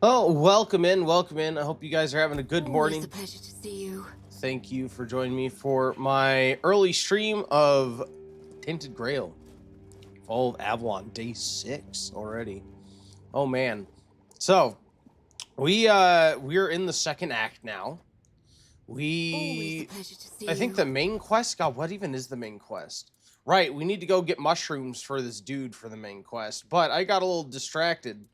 Oh, welcome in, welcome in. I hope you guys are having a good morning. Always a pleasure to see you. Thank you for joining me for my early stream of Tainted Grail. Fall of Avalon, day 6 already. Oh man. So, we're in the second act now. Always a pleasure to see you. I think the main quest, God, what even is the main quest? Right, we need to go get mushrooms for this dude for the main quest, but I got a little distracted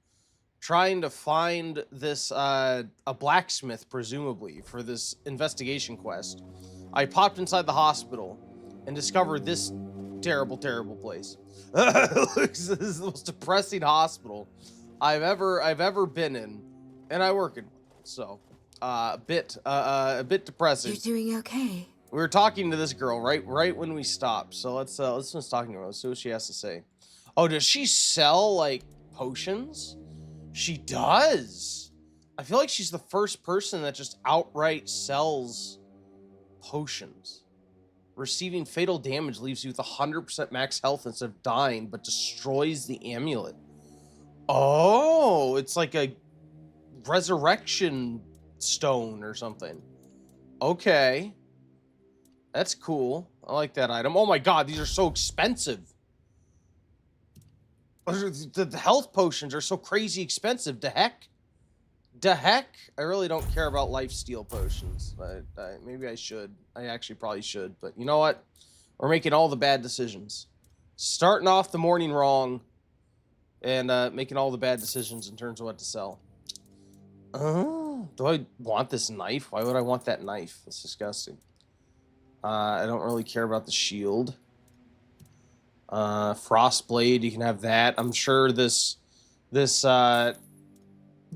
trying to find this a blacksmith, presumably for this investigation quest. I popped inside the hospital and discovered this terrible place. This is the most depressing hospital I've ever been in, and I work in one, so a bit depressing. You're doing okay. We were talking to this girl right when we stopped, so let's finish talking to her. Let's see what she has to say. Oh, does she sell like potions? She does. I feel like she's the first person that just outright sells potions. Receiving fatal damage leaves you with 100% max health instead of dying, but destroys the amulet. Oh, it's like a resurrection stone or something. Okay. That's cool. I like that item. Oh my god, these are so expensive. The health potions are so crazy expensive. The heck? I really don't care about lifesteal potions. Maybe I should. I actually probably should. But you know what? We're making all the bad decisions. Starting off the morning wrong. And making all the bad decisions in terms of what to sell. Do I want this knife? Why would I want that knife? That's disgusting. I don't really care about the shield. Frostblade, you can have that. I'm sure this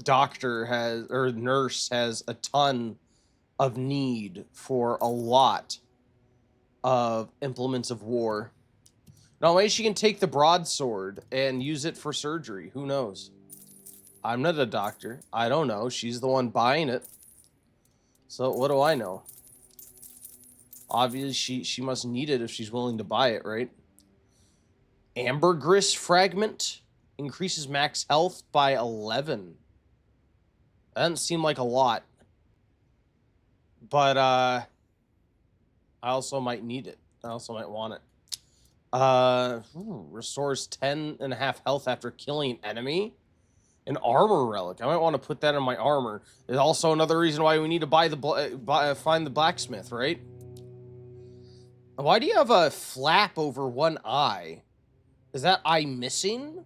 doctor has, or nurse has, a ton of need for a lot of implements of war. No way she can take the broadsword and use it for surgery. Who knows? I'm not a doctor. I don't know. She's the one buying it. So what do I know? Obviously, she must need it if she's willing to buy it, right? Ambergris fragment increases max health by 11. That doesn't seem like a lot. But I also might need it. I also might want it. Restores 10.5 health after killing an enemy. An armor relic. I might want to put that in my armor. There's also another reason why we need to find the blacksmith, right? Why do you have a flap over one eye? Is that eye missing?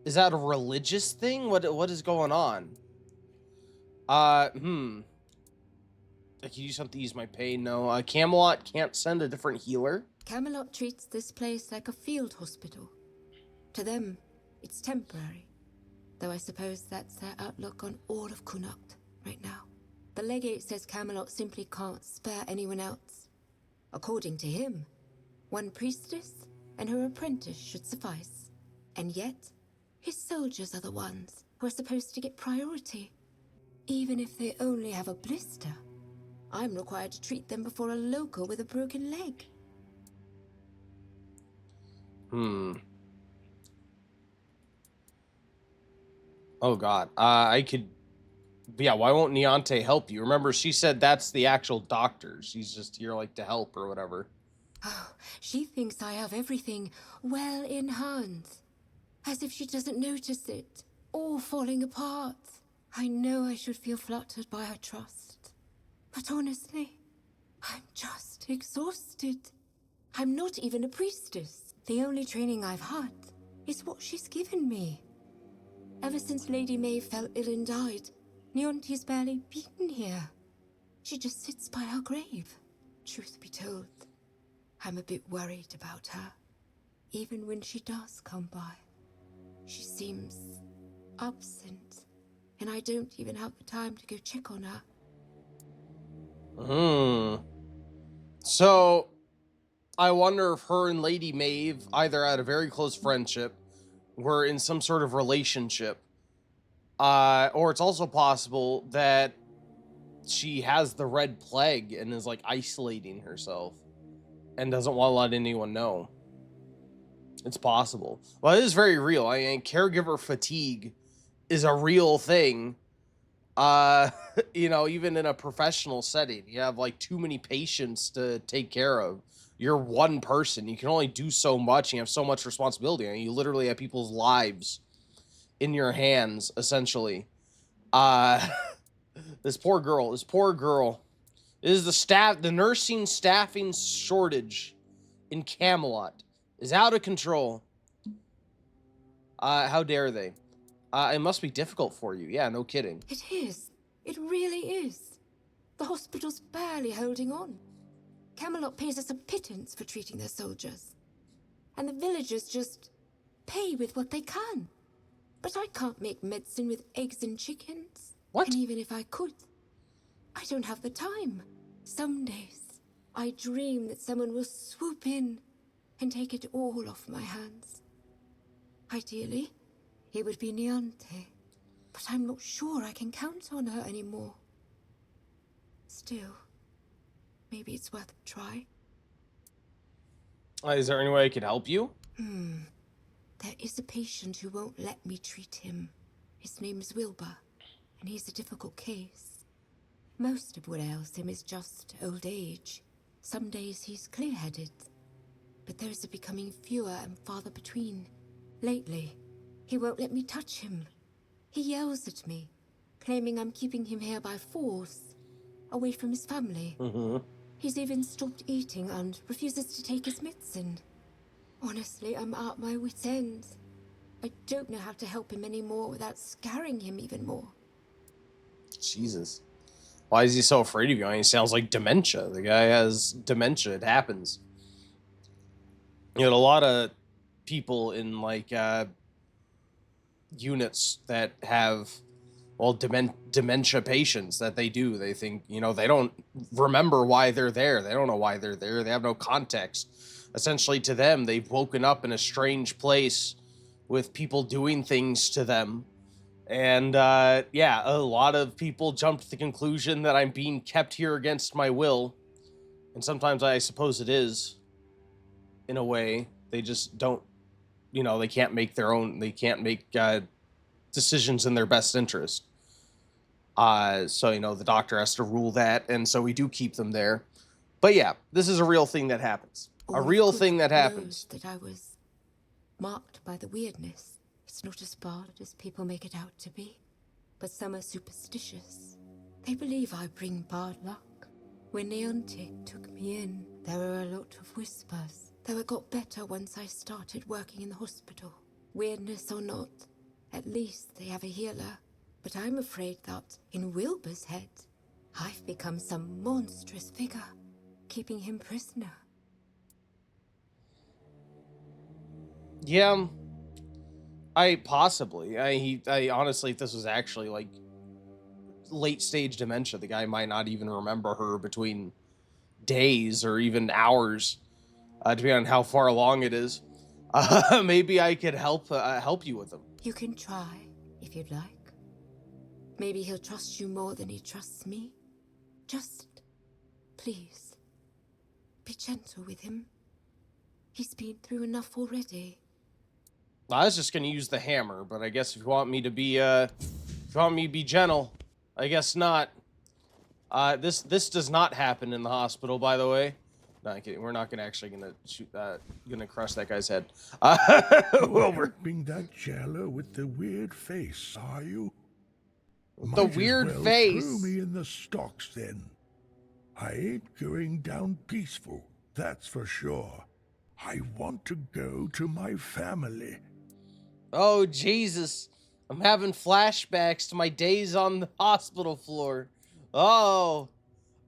Is that a religious thing? What is going on? I can use something to ease my pain. No, Camelot can't send a different healer. Camelot treats this place like a field hospital. To them, it's temporary. Though I suppose that's their outlook on all of Connacht right now. The legate says Camelot simply can't spare anyone else. According to him, one priestess and her apprentice should suffice. And yet, his soldiers are the ones who are supposed to get priority. Even if they only have a blister, I'm required to treat them before a local with a broken leg. Oh god. I could... Yeah, why won't Niante help you? Remember, she said that's the actual doctor. She's just here, like, to help or whatever. Oh, she thinks I have everything well in hand. As if she doesn't notice it, all falling apart. I know I should feel flattered by her trust. But honestly, I'm just exhausted. I'm not even a priestess. The only training I've had is what she's given me. Ever since Lady May fell ill and died, Neonti's barely been here. She just sits by her grave. Truth be told, I'm a bit worried about her. Even when she does come by, she seems absent, and I don't even have the time to go check on her. So, I wonder if her and Lady Maeve either had a very close friendship, were in some sort of relationship, or it's also possible that she has the Red Plague and is, like, isolating herself and doesn't want to let anyone know. It's possible. Well, it is very real. I mean, caregiver fatigue is a real thing. Uh, you know, even in a professional setting, you have like too many patients to take care of. You're one person. You can only do so much. And you have so much responsibility. And you literally have people's lives in your hands, essentially. Uh, this poor girl. This poor girl. This is the nursing staffing shortage in Camelot is out of control. How dare they? It must be difficult for you. Yeah, no kidding. It is. It really is. The hospital's barely holding on. Camelot pays us a pittance for treating their soldiers. And the villagers just pay with what they can. But I can't make medicine with eggs and chickens. What? And even if I could, I don't have the time. Some days, I dream that someone will swoop in and take it all off my hands. Ideally, it would be Niante. But I'm not sure I can count on her anymore. Still, maybe it's worth a try. Is there any way I could help you? There is a patient who won't let me treat him. His name's Wilbur, and he's a difficult case. Most of what ails him is just old age. Some days he's clear-headed, but those are becoming fewer and farther between. Lately, he won't let me touch him. He yells at me, claiming I'm keeping him here by force, away from his family. He's even stopped eating and refuses to take his medicine. Honestly, I'm at my wit's end. I don't know how to help him anymore without scaring him even more. Jesus. Why is he so afraid of you? I mean, he sounds like dementia. The guy has dementia. It happens. You know, a lot of people in, like, units that have, well, dementia patients that they do. They think, you know, they don't remember why they're there. They don't know why they're there. They have no context. Essentially, to them, they've woken up in a strange place with people doing things to them. And, yeah, a lot of people jump to the conclusion that I'm being kept here against my will. And sometimes I suppose it is, in a way. They just don't, you know, they can't make decisions in their best interest. So, you know, the doctor has to rule that, and so we do keep them there. But yeah, this is a real thing that happens. A real thing that happens. That I was marked by the weirdness. It's not as bad as people make it out to be. But some are superstitious. They believe I bring bad luck. When Niante took me in, there were a lot of whispers. Though it got better once I started working in the hospital. Weirdness or not, at least they have a healer. But I'm afraid that, in Wilbur's head, I've become some monstrous figure, keeping him prisoner. Yeah, I honestly, if this was actually like late stage dementia, the guy might not even remember her between days or even hours, depending on how far along it is. Maybe I could help you with him. You can try, if you'd like. Maybe he'll trust you more than he trusts me. Just, please, be gentle with him. He's been through enough already. I was just gonna use the hammer, but I guess if you want me to be gentle, I guess not. This does not happen in the hospital, by the way. No, I'm kidding. We're not gonna shoot gonna crush that guy's head. Wilbur. Being that jailer with the weird face, are you? The weird face. Throw me in the stocks then. I ain't going down peaceful, that's for sure. I want to go to my family. Oh, Jesus. I'm having flashbacks to my days on the hospital floor. Oh.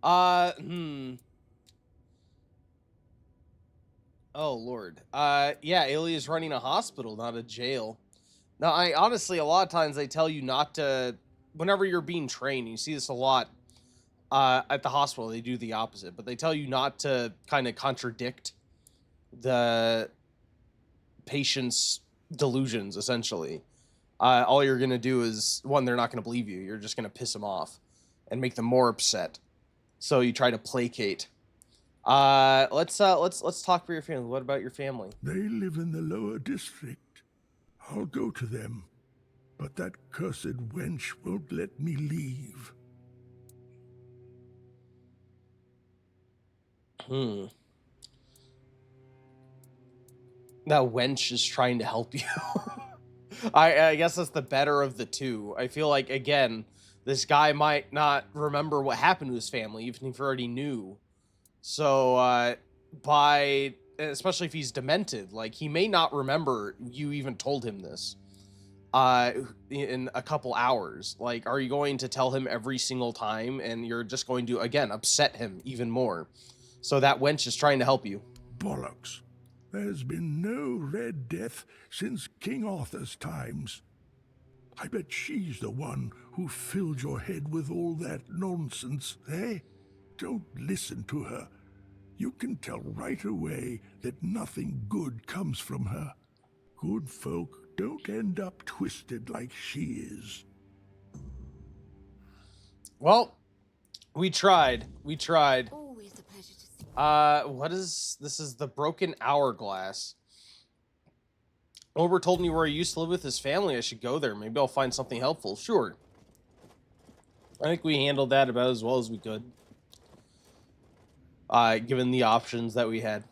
Oh, Lord. Yeah, Alia's running a hospital, not a jail. Now, honestly, a lot of times they tell you not to, whenever you're being trained, you see this a lot at the hospital, they do the opposite, but they tell you not to kind of contradict the patient's delusions, essentially. All you're going to do is, one, they're not going to believe you. You're just going to piss them off and make them more upset. So you try to placate. Let's talk for your family. What about your family? They live in the lower district. I'll go to them. but that cursed wench won't let me leave. That wench is trying to help you. I guess that's the better of the two. I feel like, again, this guy might not remember what happened to his family, even if he already knew. So, especially if he's demented, like, he may not remember you even told him this in a couple hours. Like, are you going to tell him every single time, and you're just going to, again, upset him even more? So that wench is trying to help you. Bollocks. There's been no Red Death since King Arthur's times. I bet she's the one who filled your head with all that nonsense, eh? Don't listen to her. You can tell right away that nothing good comes from her. Good folk don't end up twisted like she is. Well, we tried. Always a pleasure to see. What is this? Is the broken hourglass. Ober told me where he used to live with his family. I should go there. Maybe I'll find something helpful. Sure. I think we handled that about as well as we could. Given the options that we had.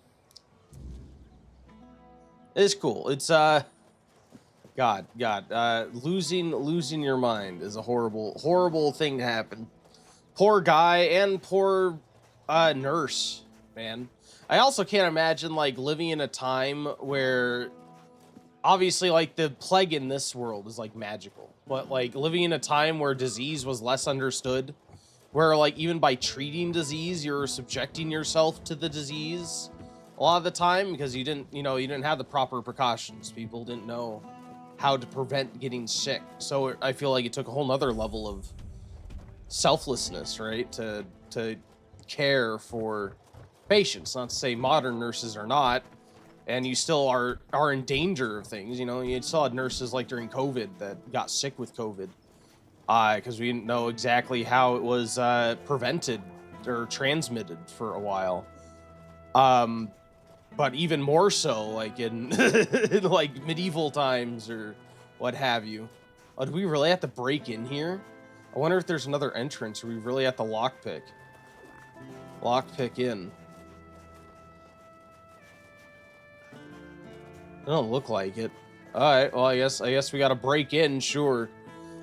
It's cool. It's, God, losing your mind is a horrible thing to happen. Poor guy and poor, nurse, man. I also can't imagine, like, living in a time where, obviously, like, the plague in this world is, like, magical. But, like, living in a time where disease was less understood, where, like, even by treating disease, you're subjecting yourself to the disease a lot of the time because you didn't have the proper precautions. People didn't know how to prevent getting sick. So I feel like it took a whole nother level of selflessness, right? To care for patients. Not to say modern nurses are not, and you still are in danger of things. You know, you still had nurses like during COVID that got sick with COVID. Because we didn't know exactly how it was prevented or transmitted for a while. But even more so, like in, in like medieval times or what have you. Oh, do we really have to break in here? I wonder if there's another entrance or we really have to lockpick. Lockpick in. It don't look like it. All right, well, I guess we got to break in, sure.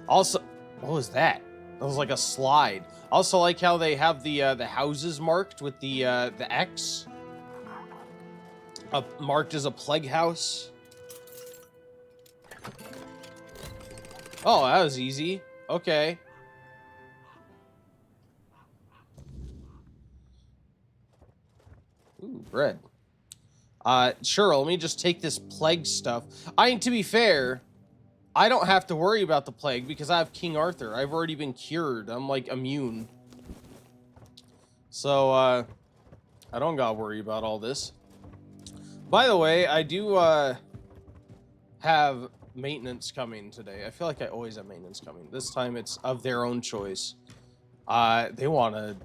Also, what was that? That was like a slide. I also like how they have the houses marked with the X. Marked as a plague house. Oh, that was easy. Okay. Ooh, bread. Sure, let me just take this plague stuff. I mean, to be fair, I don't have to worry about the plague because I have King Arthur. I've already been cured. I'm, like, immune. So, I don't gotta worry about all this. By the way, I do, have maintenance coming today. I feel like I always have maintenance coming. This time it's of their own choice. They want to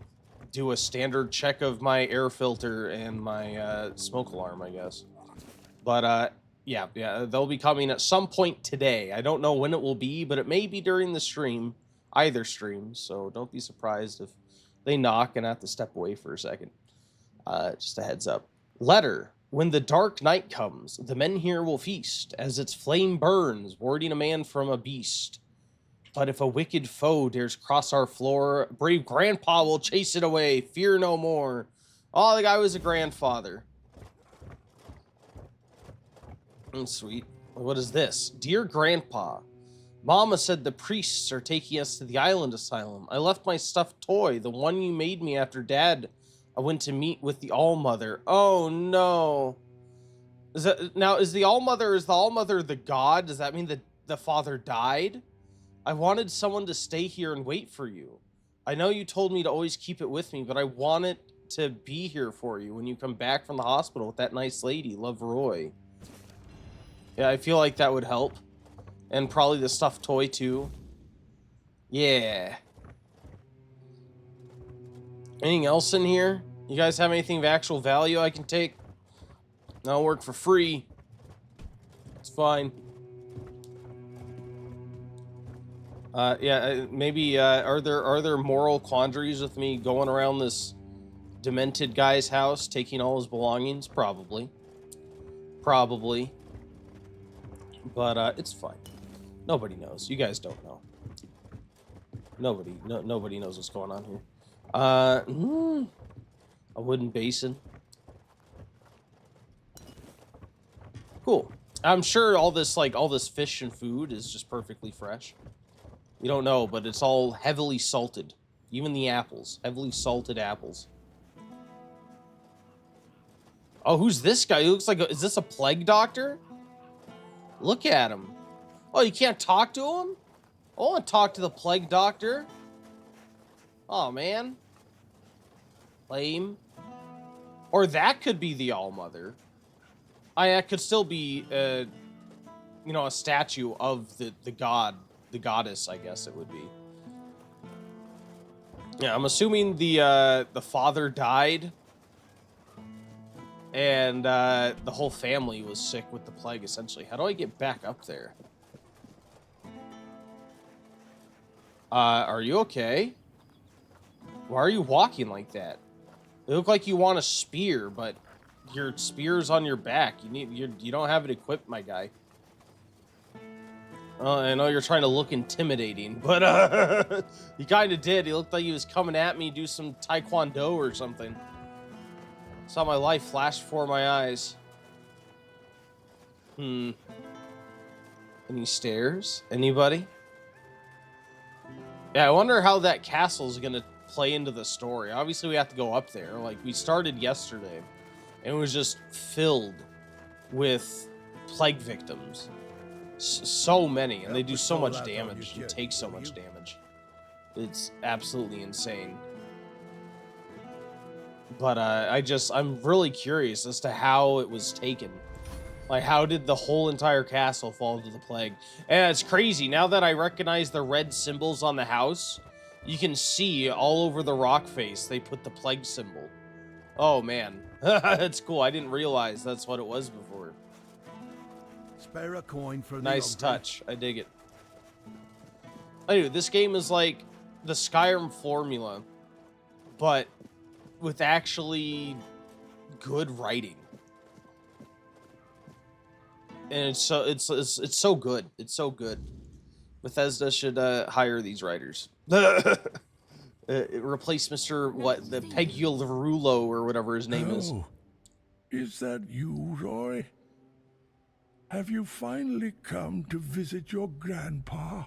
do a standard check of my air filter and my, smoke alarm, I guess. But, yeah, they'll be coming at some point today. I don't know when it will be, but it may be during the stream, either stream, so don't be surprised if they knock and I have to step away for a second. Just a heads up. Letter. When the dark night comes, the men here will feast, as its flame burns, warding a man from a beast. But if a wicked foe dares cross our floor, brave grandpa will chase it away, fear no more. Oh, the guy was a grandfather. Sweet. What is this? Dear Grandpa, Mama said the priests are taking us to the island asylum. I left my stuffed toy, the one you made me after Dad. I went to meet with the All-Mother. Oh, no. Is the All-Mother the god? Does that mean that the father died? I wanted someone to stay here and wait for you. I know you told me to always keep it with me, but I want it to be here for you when you come back from the hospital with that nice lady, Love Roy. Yeah, I feel like that would help. And probably the stuffed toy, too. Yeah. Anything else in here? You guys have anything of actual value I can take? I'll work for free. It's fine. Maybe are there moral quandaries with me going around this demented guy's house taking all his belongings? Probably. But it's fine. Nobody knows. You guys don't know. Nobody knows what's going on here. A wooden basin. Cool. I'm sure all this fish and food is just perfectly fresh. You don't know, but it's all heavily salted. Even the apples. Heavily salted apples. Oh, who's this guy? He looks like is this a plague doctor? Look at him. Oh, you can't talk to him? I want to talk to the plague doctor. Oh, man. Lame. Or that could be the All-Mother. That could still be, a statue of the goddess, I guess it would be. Yeah, I'm assuming the father died, and the whole family was sick with the plague, essentially. How do I get back up there? Are you okay? Why are you walking like that? You look like you want a spear, but your spear's on your back. You don't have it equipped, my guy. I know you're trying to look intimidating, but he kind of did. He looked like he was coming at me, do some taekwondo or something. Saw my life flash before my eyes. Any stairs? Anybody? Yeah, I wonder how that castle is gonna play into the story. Obviously, we have to go up there. Like, we started yesterday, and it was just filled with plague victims. So many, and they do so much damage and take so much damage. It's absolutely insane. But I'm really curious as to how it was taken. Like, how did the whole entire castle fall to the plague? And it's crazy. Now that I recognize the red symbols on the house, you can see all over the rock face they put the plague symbol. Oh, man. That's cool. I didn't realize that's what it was before. Spare a coin for nice touch. I dig it. Anyway, this game is like the Skyrim formula, but with actually good writing. And it's so good. It's so good. Bethesda should hire these writers. Replace Mr. the Pegularullo or whatever his name is. Is that you, Roy? Have you finally come to visit your grandpa?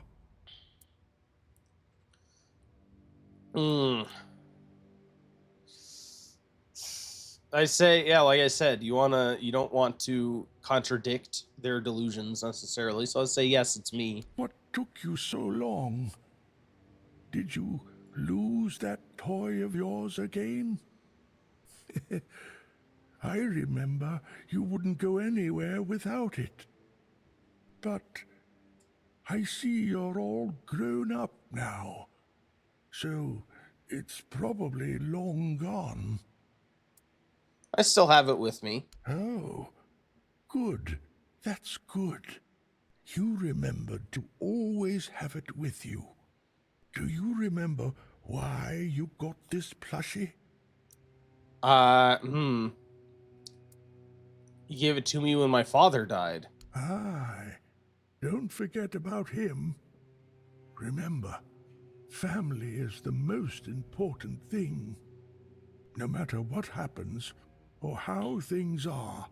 I say, yeah, like I said, you don't want to contradict their delusions necessarily, so I say yes, it's me. What took you so long? Did you lose that toy of yours again? I remember you wouldn't go anywhere without it. But I see you're all grown up now, so it's probably long gone. I still have it with me. Oh, good. That's good. You remembered to always have it with you. Do you remember why you got this plushie? You gave it to me when my father died. Aye. Don't forget about him. Remember, family is the most important thing. No matter what happens or how things are,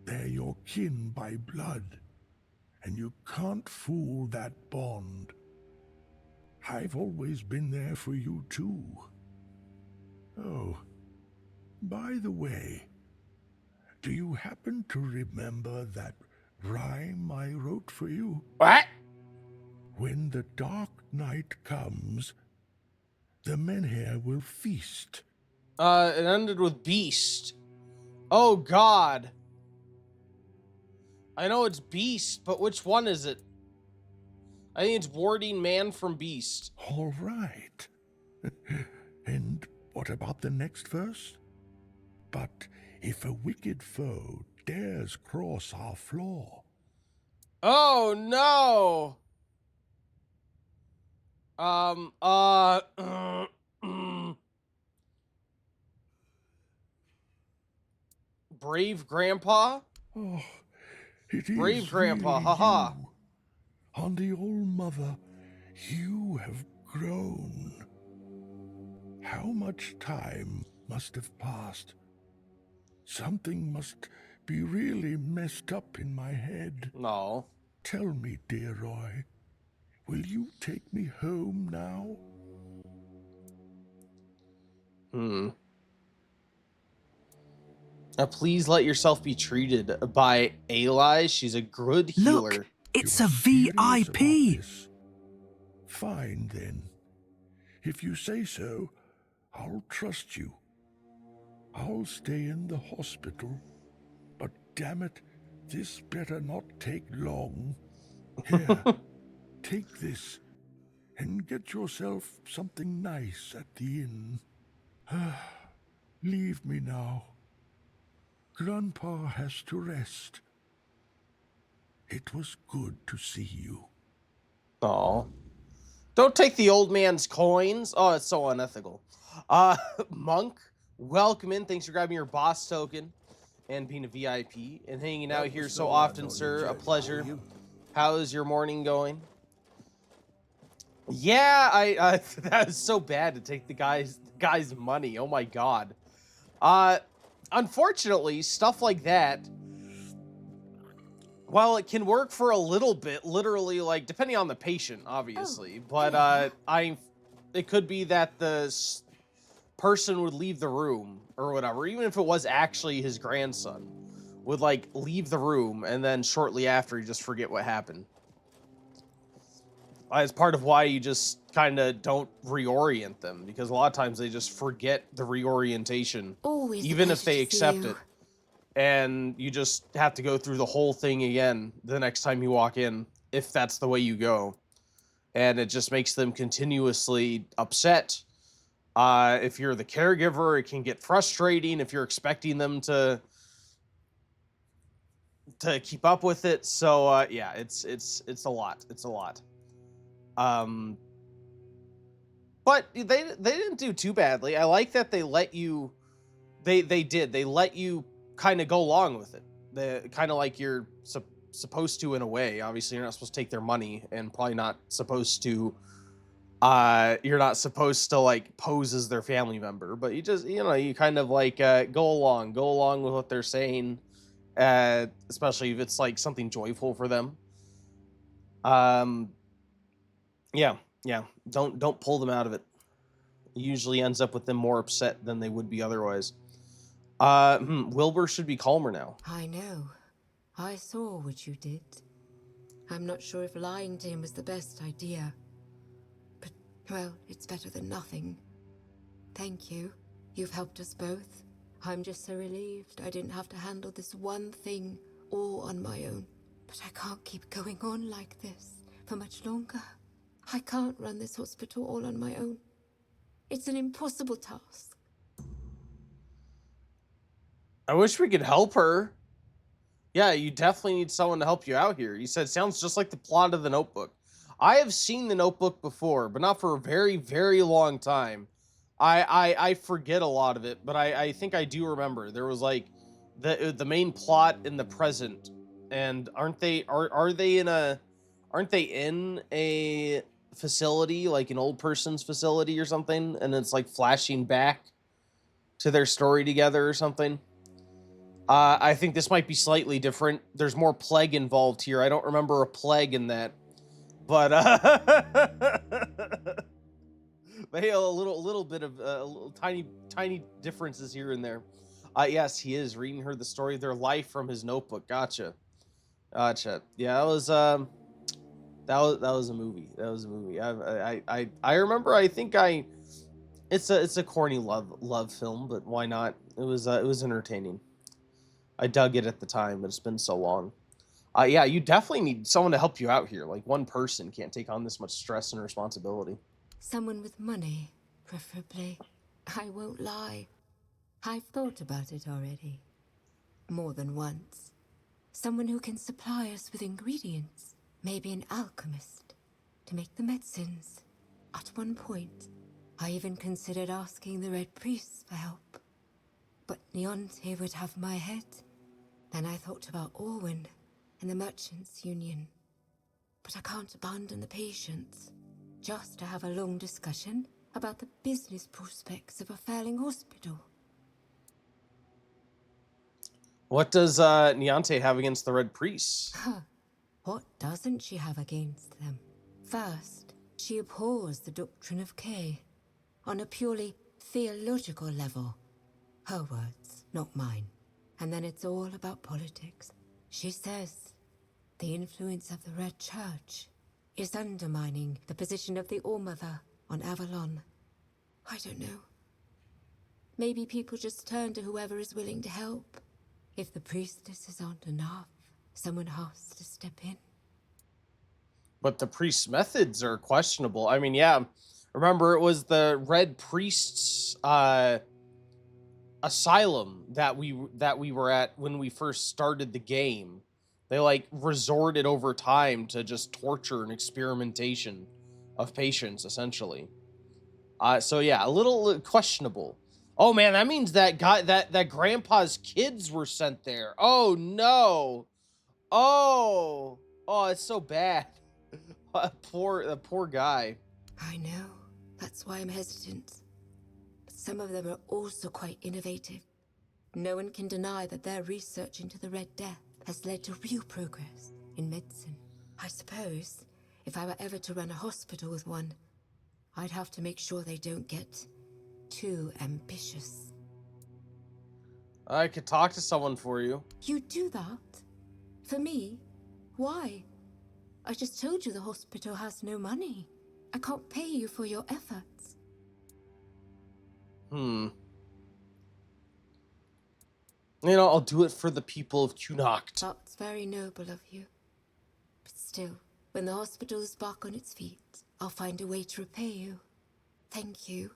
they're your kin by blood, and you can't fool that bond. I've always been there for you too. Oh, by the way, do you happen to remember that rhyme I wrote for you? What? When the dark night comes, the men here will feast. It ended with beast. Oh, God. I know it's beast, but which one is it? I think it's warding man from beast. All right. And what about the next verse? But if a wicked foe dares cross our floor. Oh, no. Brave Grandpa? Oh, it Brave is Grandpa, really haha. you. On the Old Mother, you have grown. How much time must have passed? Something must be really messed up in my head. No. Tell me, dear Roy, will you take me home now? Now, please let yourself be treated by Eli. She's a good Look, healer. it's You're a serious about VIP. this? Fine, then. If you say so, I'll trust you. I'll stay in the hospital. But damn it, this better not take long. Here, take this, and get yourself something nice at the inn. Leave me now. Grandpa has to rest. It was good to see you. Oh. Don't take the old man's coins. Oh, it's so unethical. Monk, welcome in. Thanks for grabbing your boss token and being a VIP and hanging out That here was so so often, on sir. you, A pleasure. you. How's your morning going? Yeah, I that was so bad to take the guy's money. Oh my god. Unfortunately, stuff like that, while it can work for a little bit, literally, like, depending on the patient, obviously, but it could be that the person would leave the room or whatever, even if it was actually his grandson, would like leave the room and then shortly after you just forget what happened. As part of why you just kind of don't reorient them, because a lot of times they just forget the reorientation, Always a even if pleasure they to see accept you. it. And you just have to go through the whole thing again the next time you walk in, if that's the way you go. And it just makes them continuously upset. If you're the caregiver, it can get frustrating if you're expecting them to keep up with it. So yeah, it's a lot. It's a lot. But they didn't do too badly. I like that they let you. They let you kind of go along with it. They kind of like you're supposed to, in a way. Obviously, you're not supposed to take their money, and probably not supposed to. You're not supposed to like pose as their family member, but you just, you kind of like go along with what they're saying, especially if it's like something joyful for them. Um, yeah, yeah. Don't pull them out of it. It usually ends up with them more upset than they would be otherwise. Wilbur should be calmer now. I know. I saw what you did. I'm not sure if lying to him was the best idea. But, well, it's better than nothing. Thank you. You've helped us both. I'm just so relieved I didn't have to handle this one thing all on my own. But I can't keep going on like this for much longer. I can't run this hospital all on my own. It's an impossible task. I wish we could help her. Yeah, you definitely need someone to help you out here. You said sounds just like the plot of The Notebook. I have seen The Notebook before, but not for a very, very long time. I forget a lot of it, but I think I do remember. There was like the main plot in the present, and aren't they in a facility, like an old person's facility or something, and it's like flashing back to their story together or something? I think this might be slightly different. There's more plague involved here. I don't remember a plague in that, but maybe a little bit of little tiny differences here and there. Yes, he is reading her the story of their life from his notebook. Gotcha. Yeah, that was a movie. That was a movie. I remember. I think it's a corny love film, but why not? It was entertaining. I dug it at the time, but it's been so long. Yeah, you definitely need someone to help you out here. Like, one person can't take on this much stress and responsibility. Someone with money, preferably. I won't lie. I've thought about it already. More than once. Someone who can supply us with ingredients. Maybe an alchemist. To make the medicines. At one point, I even considered asking the Red Priests for help. But Niante would have my head. Then I thought about Orwin and the Merchants' Union. But I can't abandon the patients, just to have a long discussion about the business prospects of a failing hospital. What does Niante have against the Red Priests? Huh. What doesn't she have against them? First, she abhors the doctrine of K on a purely theological level. Her words, not mine. And then it's all about politics. She says the influence of the Red Church is undermining the position of the All-Mother on Avalon. I don't know. Maybe people just turn to whoever is willing to help. If the priestesses aren't enough, someone has to step in. But the priest's methods are questionable. I mean, yeah. Remember, it was the Red Priests asylum that we were at when we first started the game. They like resorted over time to just torture and experimentation of patients, essentially. So yeah, a little questionable. Oh man, that means that guy, that grandpa's kids were sent there. Oh no. Oh, it's so bad. The poor guy. I know. That's why I'm hesitant. But some of them are also quite innovative. No one can deny that their research into the Red Death has led to real progress in medicine. I suppose if I were ever to run a hospital with one, I'd have to make sure they don't get too ambitious. I could talk to someone for you. You do that? For me? Why? I just told you the hospital has no money. I can't pay you for your efforts. You know, I'll do it for the people of Kunokt. That's very noble of you. But still, when the hospital is back on its feet, I'll find a way to repay you. Thank you.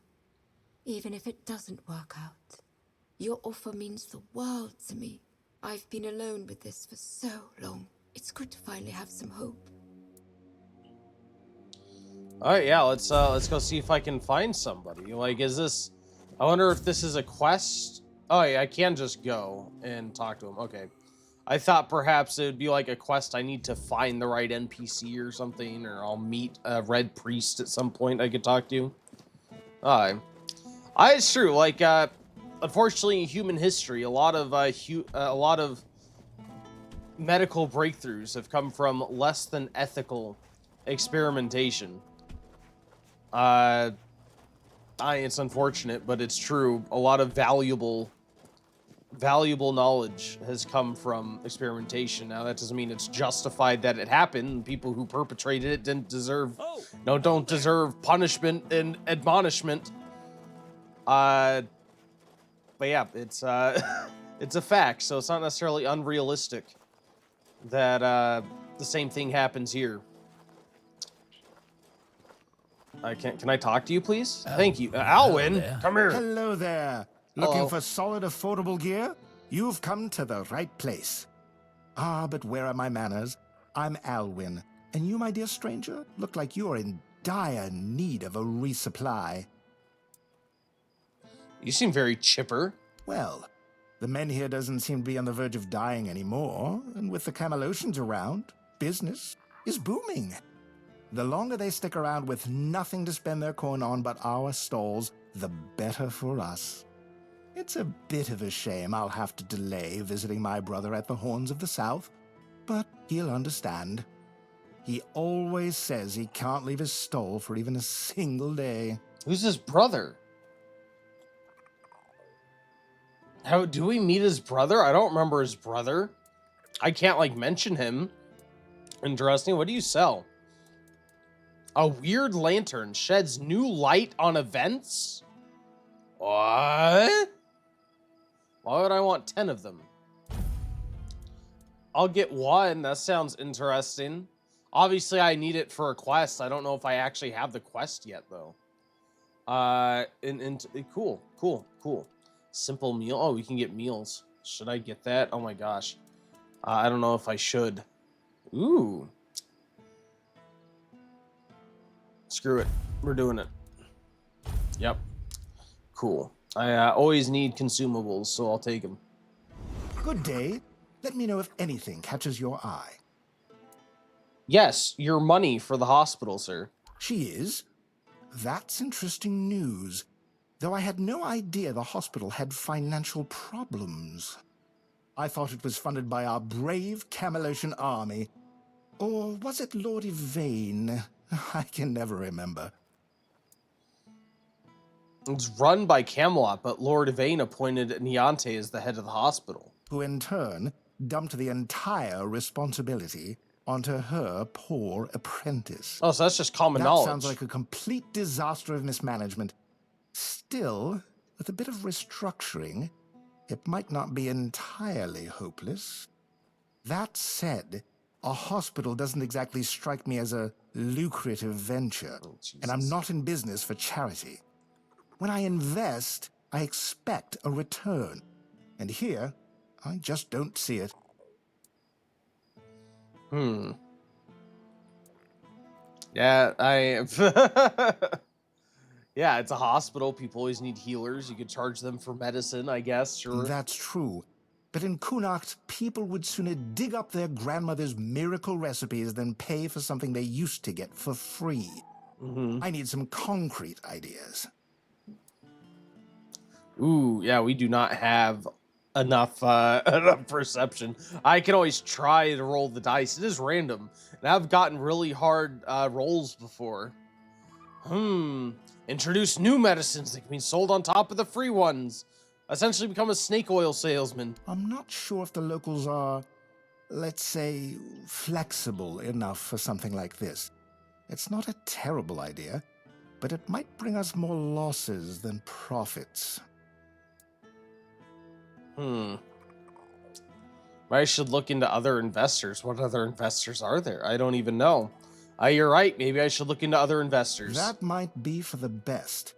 Even if it doesn't work out. Your offer means the world to me. I've been alone with this for so long. It's good to finally have some hope. All right, yeah, let's go see if I can find somebody. Like, is this? I wonder if this is a quest. Oh yeah, I can just go and talk to him. Okay, I thought perhaps it would be like a quest. I need to find the right NPC or something, or I'll meet a Red Priest at some point I could talk to. Alright. It's true. Like, unfortunately, in human history, a lot of medical breakthroughs have come from less than ethical experimentation. It's unfortunate, but it's true. A lot of valuable knowledge has come from experimentation. Now, that doesn't mean it's justified that it happened. People who perpetrated it don't deserve punishment and admonishment. But yeah, it's it's a fact, so it's not necessarily unrealistic that the same thing happens here. Can I talk to you, please? Thank you. Alwyn, come here. Hello there. Looking Hello. for solid, affordable gear? You've come to the right place. Ah, but where are my manners? I'm Alwyn, and you, my dear stranger, look like you're in dire need of a resupply. You seem very chipper. Well, the men here doesn't seem to be on the verge of dying anymore, and with the Camelotians around, business is booming. The longer they stick around with nothing to spend their coin on but our stalls, the better for us. It's a bit of a shame I'll have to delay visiting my brother at the Horns of the South, but he'll understand. He always says he can't leave his stall for even a single day. Who's his brother? How do we meet his brother? I don't remember his brother. I can't like mention him. Interesting. What do you sell? A weird lantern sheds new light on events? What? Why would I want 10 of them? I'll get one. That sounds interesting. Obviously, I need it for a quest. I don't know if I actually have the quest yet, though. Cool. Simple meal. Oh, we can get meals. Should I get that? Oh my gosh. I don't know if I should. Ooh. Screw it. We're doing it. Yep. Cool. I always need consumables, so I'll take them. Good day. Let me know if anything catches your eye. Yes, your money for the hospital, sir. She is? That's interesting news. Though I had no idea the hospital had financial problems. I thought it was funded by our brave Camelosian army. Or was it Lord Yvain? I can never remember. It's run by Camelot, but Lord Yvain appointed Niante as the head of the hospital. Who in turn dumped the entire responsibility onto her poor apprentice. Oh, so that's just common That knowledge. sounds like a complete disaster of mismanagement. Still, with a bit of restructuring, it might not be entirely hopeless. That said, a hospital doesn't exactly strike me as a lucrative venture, and I'm not in business for charity. When I invest, I expect a return. And here, I just don't see it. Yeah, yeah, it's a hospital. People always need healers. You could charge them for medicine, I guess, sure. That's true. But in Kunacht, people would sooner dig up their grandmother's miracle recipes than pay for something they used to get for free. I need some concrete ideas. Ooh, yeah, we do not have enough enough perception. I can always try to roll the dice. It is random, and I've gotten really hard rolls before. Introduce new medicines that can be sold on top of the free ones. Essentially become a snake oil salesman. I'm not sure if the locals are, let's say, flexible enough for something like this. It's not a terrible idea, but it might bring us more losses than profits. I should look into other investors. What other investors are there? I don't even know. You're right. Maybe I should look into other investors. That might be for the best.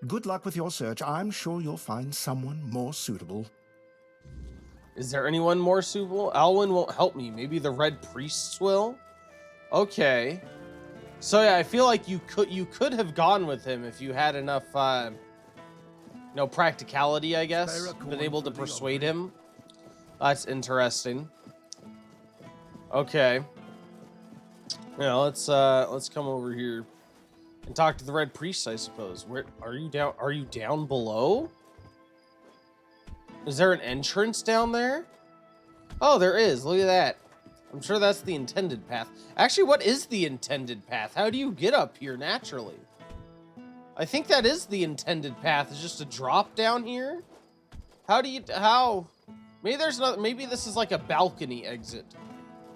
Good luck with your search. I'm sure you'll find someone more suitable. Is there anyone more suitable? Alwyn won't help me. Maybe the Red Priests will? Okay. So yeah, I feel like you could have gone with him if you had enough practicality, I guess. Been able to persuade him. That's interesting. Okay. Yeah, let's come over here and talk to the Red Priests, I suppose. Where are you down? Are you down below? Is there an entrance down there? Oh, there is. Look at that. I'm sure that's the intended path. Actually, what is the intended path? How do you get up here naturally? I think that is the intended path. It's just a drop down here. How? Maybe this is like a balcony exit,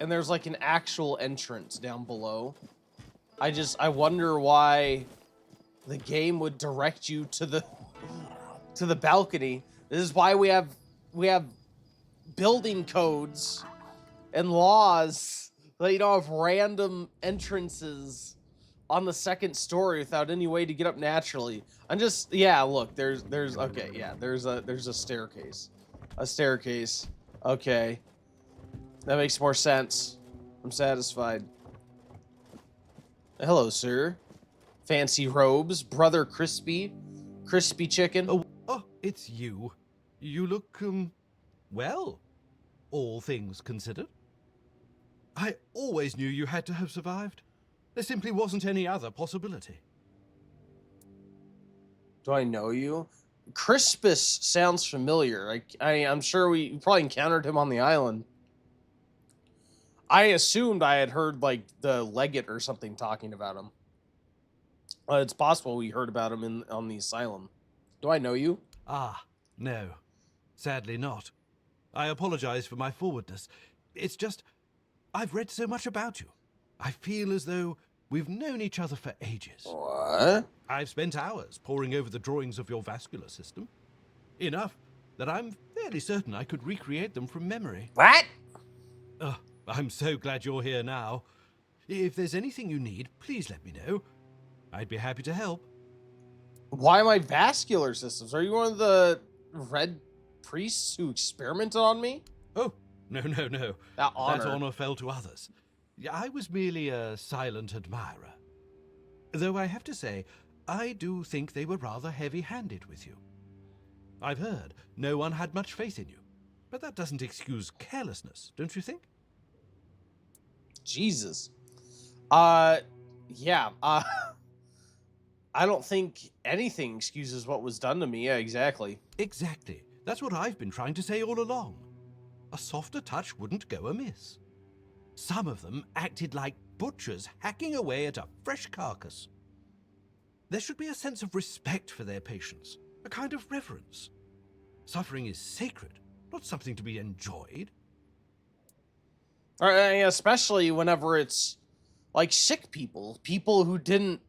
and there's like an actual entrance down below. I wonder why the game would direct you to the balcony. This is why we have building codes and laws that you don't have random entrances on the second story without any way to get up naturally. Look, there's a staircase. A staircase. Okay. That makes more sense. I'm satisfied. Hello, sir. Fancy robes, brother crispy chicken. Oh, it's you. You look, well, all things considered. I always knew you had to have survived. There simply wasn't any other possibility. Do I know you? Crispus sounds familiar. I'm sure we probably encountered him on the island. I assumed I had heard, like, the legate or something talking about him. It's possible we heard about him on the asylum. Do I know you? Ah, no. Sadly not. I apologize for my forwardness. It's just, I've read so much about you. I feel as though we've known each other for ages. What? I've spent hours poring over the drawings of your vascular system. Enough that I'm fairly certain I could recreate them from memory. What? I'm so glad you're here now. If there's anything you need, please let me know. I'd be happy to help. Why my vascular systems? Are you one of the Red Priests who experimented on me? Oh, no. That honor. That honor fell to others. I was merely a silent admirer. Though I have to say, I do think they were rather heavy-handed with you. I've heard no one had much faith in you, but that doesn't excuse carelessness, don't you think? Jesus. Yeah. I don't think anything excuses what was done to me. Yeah, exactly. Exactly. That's what I've been trying to say all along. A softer touch wouldn't go amiss. Some of them acted like butchers hacking away at a fresh carcass. There should be a sense of respect for their patients, a kind of reverence. Suffering is sacred, not something to be enjoyed. Especially whenever it's like sick people, people who didn't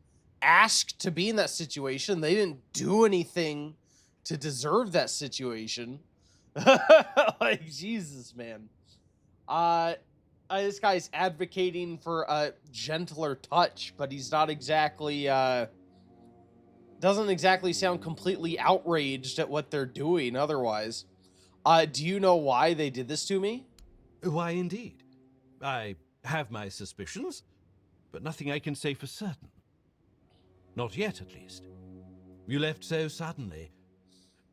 ask to be in that situation. They didn't do anything to deserve that situation. Like, Jesus, man. This guy's advocating for a gentler touch, but he's not exactly, doesn't exactly sound completely outraged at what they're doing otherwise. Do you know why they did this to me? Why, indeed. I have my suspicions, but nothing I can say for certain. Not yet, at least. You left so suddenly.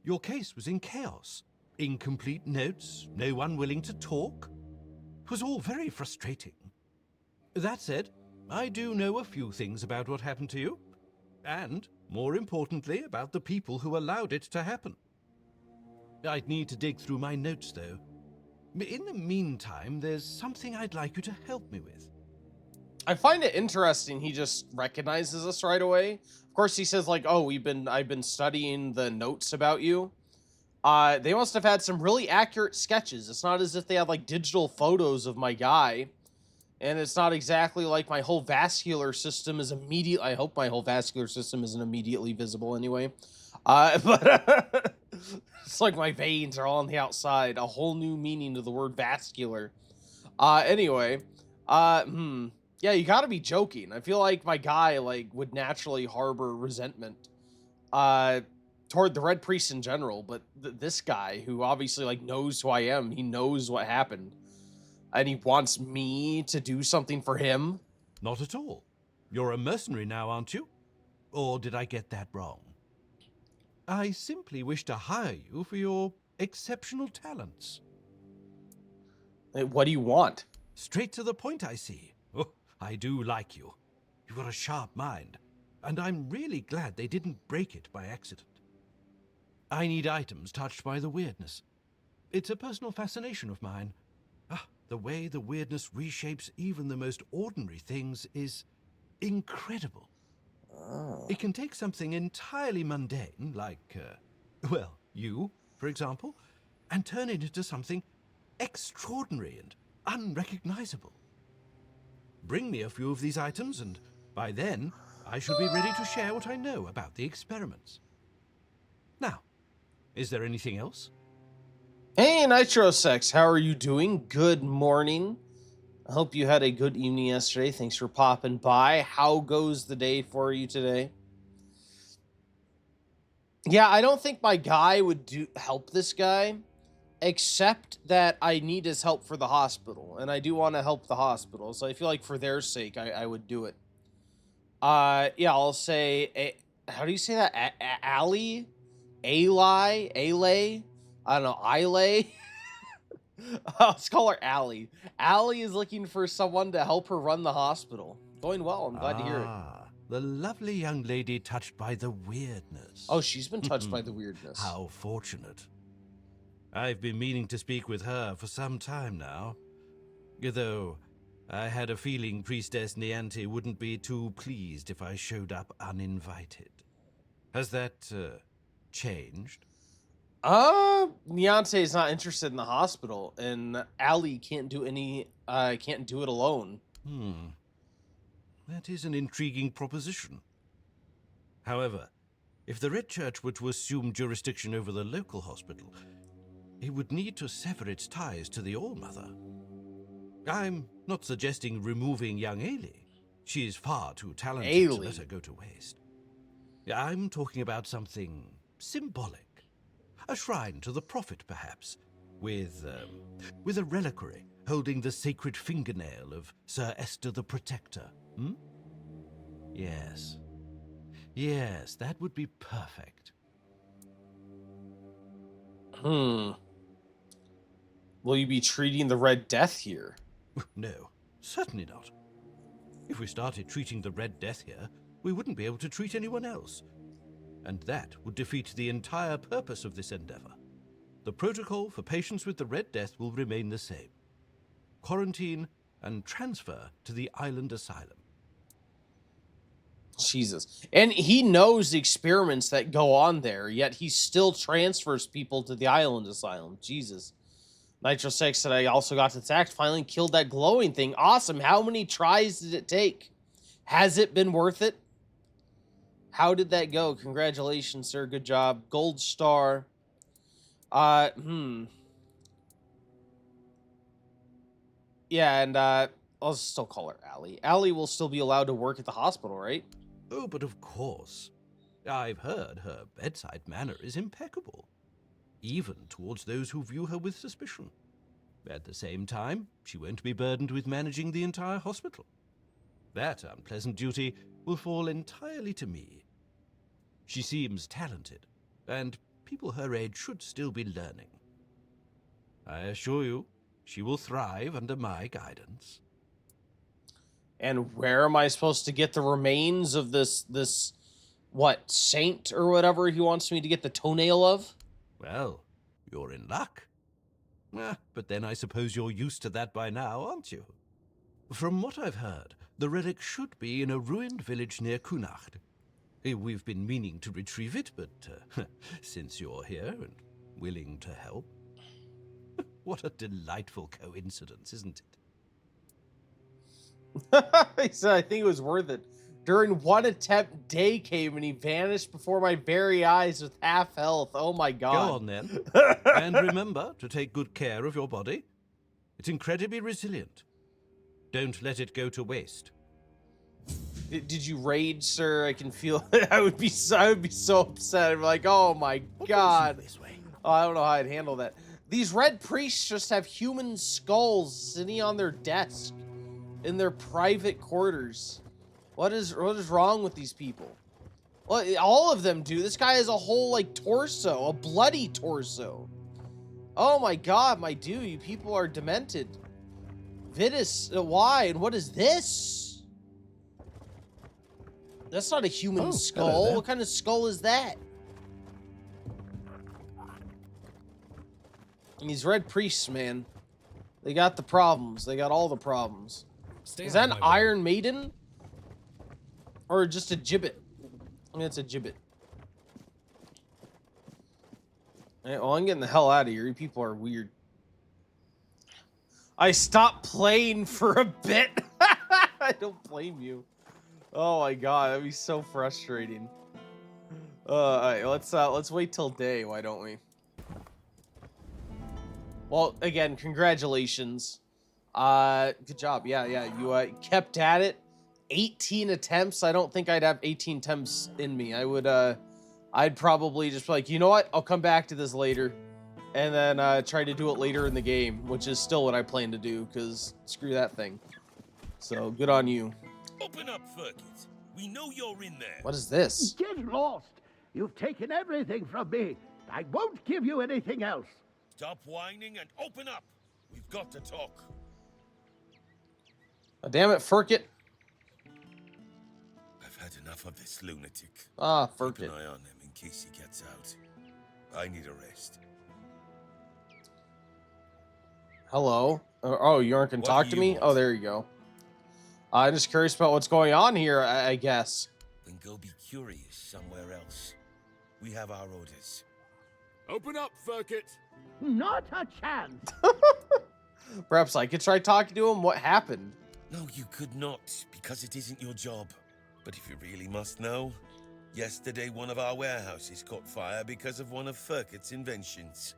Your case was in chaos. Incomplete notes, no one willing to talk. It was all very frustrating. That said, I do know a few things about what happened to you. And, more importantly, about the people who allowed it to happen. I'd need to dig through my notes, though. In the meantime, there's something I'd like you to help me with. I find it interesting he just recognizes us right away. Of course, he says, like, oh, I've been studying the notes about you. They must have had some really accurate sketches. It's not as if they had, like, digital photos of my guy. And it's not exactly like my whole vascular system is immediate. I hope my whole vascular system isn't immediately visible anyway. But it's like my veins are all on the outside. A whole new meaning to the word vascular. Anyway, yeah, you gotta be joking. I feel like my guy, like, would naturally harbor resentment, toward the Red Priest in general, but this guy, who obviously, like, knows who I am, he knows what happened, and he wants me to do something for him? Not at all. You're a mercenary now, aren't you? Or did I get that wrong? I simply wish to hire you for your exceptional talents. What do you want? Straight to the point, I see. Oh, I do like you. You've got a sharp mind, and I'm really glad they didn't break it by accident. I need items touched by the weirdness. It's a personal fascination of mine. The way the weirdness reshapes even the most ordinary things is incredible. Oh. It can take something entirely mundane, like, well, you, for example, and turn it into something extraordinary and unrecognizable. Bring me a few of these items, and by then, I should be ready to share what I know about the experiments. Now, is there anything else? Hey, Nitrosex, how are you doing? Good morning. I hope you had a good evening yesterday. Thanks for popping by. How goes the day for you today? Yeah, I don't think my guy would help this guy, except that I need his help for the hospital, and I do want to help the hospital, so I feel like for their sake, I would do it. Yeah, I'll say, how do you say that? Ali? Ali? Ale? I don't know, Ile? Let's call her Allie. Allie is looking for someone to help her run the hospital. Going well, I'm glad to hear it. The lovely young lady touched by the weirdness. Oh, she's been touched by the weirdness. How fortunate. I've been meaning to speak with her for some time now. Though I had a feeling Priestess Nianti wouldn't be too pleased if I showed up uninvited. Has that, changed? Nianti is not interested in the hospital, and Allie can't do it alone. That is an intriguing proposition. However, if the Red Church were to assume jurisdiction over the local hospital, it would need to sever its ties to the All-Mother. I'm not suggesting removing young Ailey. She is far too talented to let her go to waste. I'm talking about something symbolic. A shrine to the Prophet, perhaps, with a reliquary holding the sacred fingernail of Sir Esther the Protector. Yes. Yes, that would be perfect. Will you be treating the Red Death here? No, certainly not. If we started treating the Red Death here, we wouldn't be able to treat anyone else. And that would defeat the entire purpose of this endeavor. The protocol for patients with the Red Death will remain the same. Quarantine and transfer to the island asylum. Jesus. And he knows the experiments that go on there, yet he still transfers people to the island asylum. Jesus. Nitro 6 said I also got to attack, finally killed that glowing thing. Awesome. How many tries did it take? Has it been worth it? How did that go? Congratulations, sir. Good job. Gold star. Yeah, and I'll still call her Allie. Allie will still be allowed to work at the hospital, right? Oh, but of course. I've heard her bedside manner is impeccable, even towards those who view her with suspicion. At the same time, she won't be burdened with managing the entire hospital. That unpleasant duty will fall entirely to me. She seems talented, and people her age should still be learning. I assure you, she will thrive under my guidance. And where am I supposed to get the remains of this what, saint or whatever he wants me to get the toenail of? Well, you're in luck. But then I suppose you're used to that by now, aren't you? From what I've heard, the relic should be in a ruined village near Kunacht. We've been meaning to retrieve it, but since you're here and willing to help... What a delightful coincidence, isn't it? He said, I think it was worth it. During one attempt, day came and he vanished before my very eyes with half health. Oh my god. Go on then. And remember to take good care of your body. It's incredibly resilient. Don't let it go to waste. Did you rage, sir? I can feel I would be so upset. I'd be like, oh my god. This way. Oh, I don't know how I'd handle that. These red priests just have human skulls sitting on their desk in their private quarters. What is wrong with these people? Well, all of them do. This guy has a whole, like, torso. A bloody torso. Oh my god, my dude. You people are demented. Vitus, why? And what is this? That's not a human skull. What kind of skull is that? And these red priests, man. They got the problems. They got all the problems. Is that an Iron Maiden? Or just a gibbet? I mean, it's a gibbet. Alright, well, I'm getting the hell out of here. You people are weird. I stopped playing for a bit. I don't blame you. Oh my god, that'd be so frustrating. Alright, let's wait till day, why don't we? Well, again, congratulations. Good job. Yeah, you kept at it. 18 attempts. I don't think I'd have 18 attempts in me. I'd probably just be like, you know what? I'll come back to this later. And then try to do it later in the game, which is still what I plan to do, because screw that thing. So, good on you. Open up, Fergus. We know you're in there. What is this? Get lost. You've taken everything from me. I won't give you anything else. Stop whining and open up. We've got to talk. Oh, damn it, Furkit. I've had enough of this lunatic. Ah, Keep Furkit. an eye on him in case he gets out. I need a rest. Hello? Oh, you aren't going What to talk do to you me? want? Oh, there you go. I'm just curious about what's going on here, I guess. Then go be curious somewhere else. We have our orders. Open up, Furkit. Not a chance. Perhaps I could try talking to him. What happened? No, you could not, because it isn't your job. But if you really must know, yesterday one of our warehouses caught fire because of one of Furkit's inventions.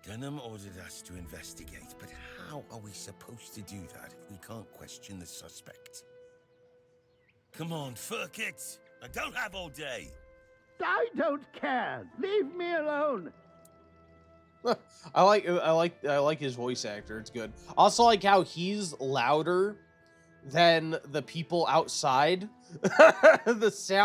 Dunham ordered us to investigate, but how are we supposed to do that if we can't question the suspect? Come on, Furkit! I don't have all day! I don't care. Leave me alone. I like his voice actor. It's good. Also like how he's louder than the people outside. The sound